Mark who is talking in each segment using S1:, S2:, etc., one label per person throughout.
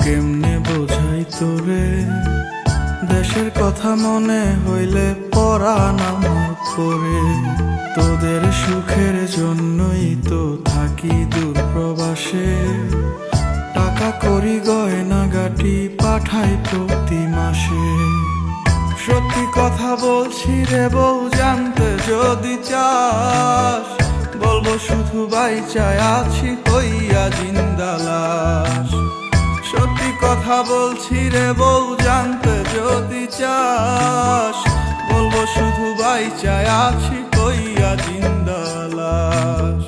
S1: কেমনে বোঝাই তোরে, দেশের কথা মনে হইলে পরাণ আমার পরে। তোদের সুখের জন্যই তো থাকি দূর প্রবাসে, টাকা করি গয়না গাটি পাঠাই প্রতি মাসে। সত্যি কথা বলছি রে বউ, জানতে যদি চাস, বলবো শুধু বাইচায় আছি হইয়া জিন্দা লাশ। সত্যি কথা বলছি রে বউ, জানতে যদি চাস, বলবো শুধু বাইচায় আছি হইয়া জিন্দা লাশ।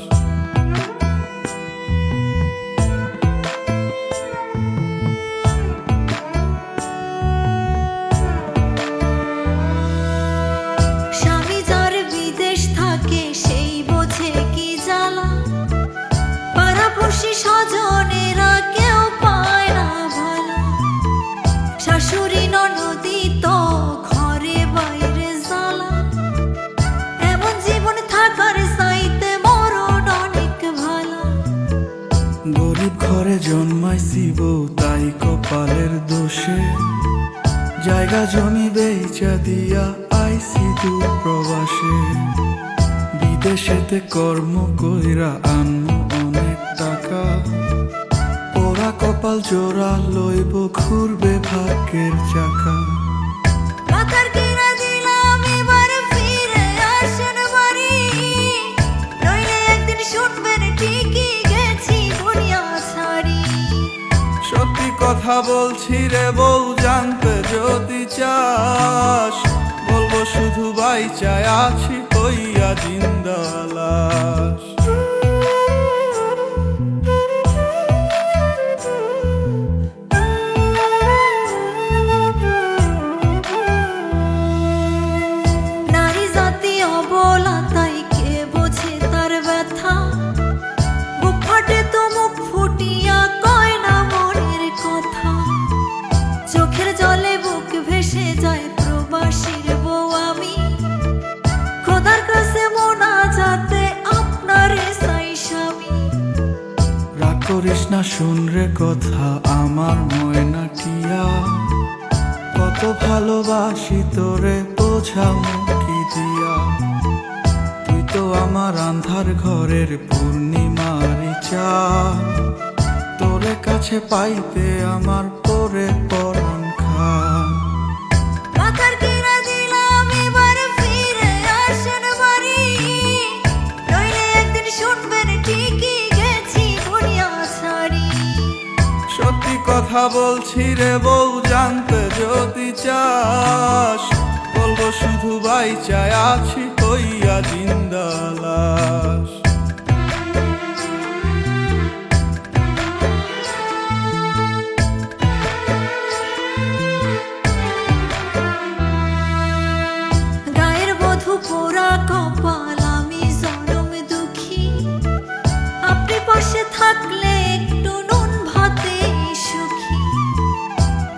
S2: স্বামী যার বিদেশ থাকে সেই বোঝে কি জ্বালা, পাড়াপড়শি স্বজনেরা কেউ পায় না ভালো। শাশুড়ি ননদি তো ঘরে বাইরে জ্বালা, এমন জীবন থাকার চাইতে মরণ অনেক ভালো।
S1: গরিব ঘরে জন্মাইছি বউ, তাই কপালের দোষে জায়গা জমি বেচা দিয়া আইছি দূর প্রবাসে। বিদেশেতে কর্ম কইরা আনমু অনেক টাকা, ওরা কপাল জোড়া লইব ঘুরবে ভাগ্যের চাকা।
S2: টাকার কিনা দিলাম এবার ফিরে আসেন বাড়ি, নইলে একদিন শুনবেন ঠিকই গেছি দুনিয়া ছাড়ি।
S1: সত্যি কথা বলছি রে বউ, জানতে যদি চাস, বলবো শুধু বাইচায় আছি হইয়া জিন্দা লাশ।
S2: নারী জাতি অবলা, তাই কে বোঝে তার ব্যথা, বুক ফাটে তো মুখ ফুটিয়া কয় না মনের কথা। চোখের জলে বুক ভেসে যায় প্রবাসীর বউ আমি, খোদার কাছে মোনাজাতে আপনারে চাই স্বামী।
S1: রাগ করিস না, শুন রে কথা আমার ময়না টিয়া, কত ভালোবাসি তোরে বোঝামু কি দিয়া। তুই তো আমার আন্ধার ঘরের পূর্ণিমারি চাঁদ, তোরে কাছে পাইতে আমার পরে পরাণ খান।
S2: টাকার কিনা দিলাম এবার ফিরে আসেন বাড়ি, নইলে একদিন শুনবেন ঠিকই গেছি দুনিয়া ছাড়ি।
S1: সত্যি কথা বলছি রে বউ, জানতে যদি চাস, বলবো শুধু বাইচায় আছি হইয়া জিন্দা লাশ।
S2: গায়ের বধূ পোড়া কপাল, আমি জনম দুঃখী, আপনি পাশে থাকলে একটু নুন ভাতে সুখী।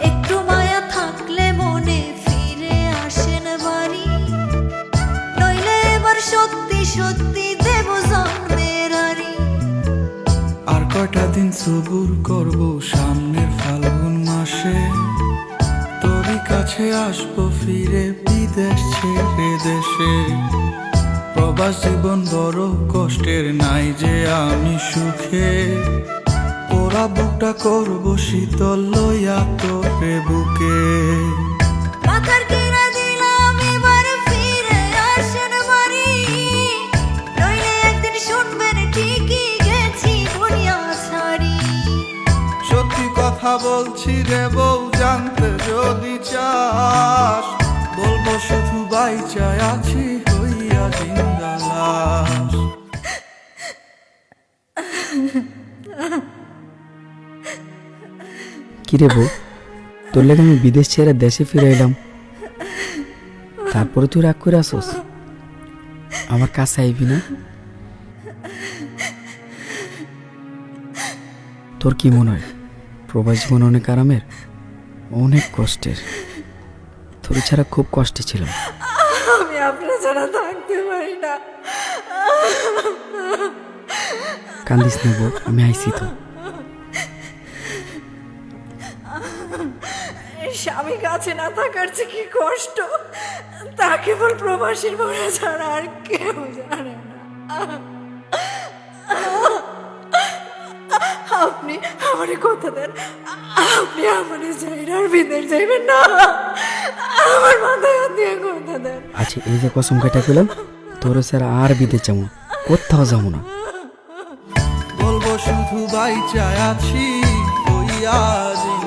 S2: একটু মায়া থাকলে মনে ফিরে আসেন বাড়ি, নইলে এবার সত্যি সত্যি দেব জন্মের আরি।
S1: আর কয়টা দিন সবুর করব, সামনের ফাল্গুন মাসে তোরই কাছে আসবো ফিরে বিদেশ ছেড়ে দেশে। প্রবাস জীবন বড় কষ্টের, নাই যে আমি সুখে, ওরা বুকটা করবো শীতল লইয়া তোরে বুকে।
S2: টাকার কিনা দিলাম এবার ফিরে আসেন বাড়ি, নইলে একদিন শুনবেন ঠিকই গেছি দুনিয়া ছাড়ি।
S1: সত্যি কথা বলছি রে বউ, জানতে যদি চাস, বলবো শুধু বাইচায় আছি হইয়া জিন্দা লাশ।
S3: কিরে বউ, তোর লেগে আমি বিদেশ ছেড়ে দেশে ফিরে এলাম, তারপরে তুই রাগ করে আসস, আমার কাছে আইবি না? তোর কি মনে হয় প্রবাস জীবন অনেক আরামের, অনেক কষ্টের? তোর ছাড়া খুব কষ্টে ছিলাম।
S2: আমি আপনার ছাড়া থাকতে পারি না।
S3: কান্দিস না বউ, আমি আইছি তো।
S2: স্বামী কাছে না থাকার যে কি কষ্ট তা কেবল প্রবাসীর মনে ছাড়া আর কেউ জানে না। আপনি আমার কথা দেন, আপনি আমার যাইরার বিদেশ যাইবেন না, আমার মাথায় হাত দিয়ে কথা দেন।
S3: আচ্ছা এই যে কসম কাটা পেলাম তোর স্যার আর বিদেশ যাবো না, কোথাও যাবো না।
S1: বলবো শুধু বাইচা আছি হইয়া জিন্দালাল।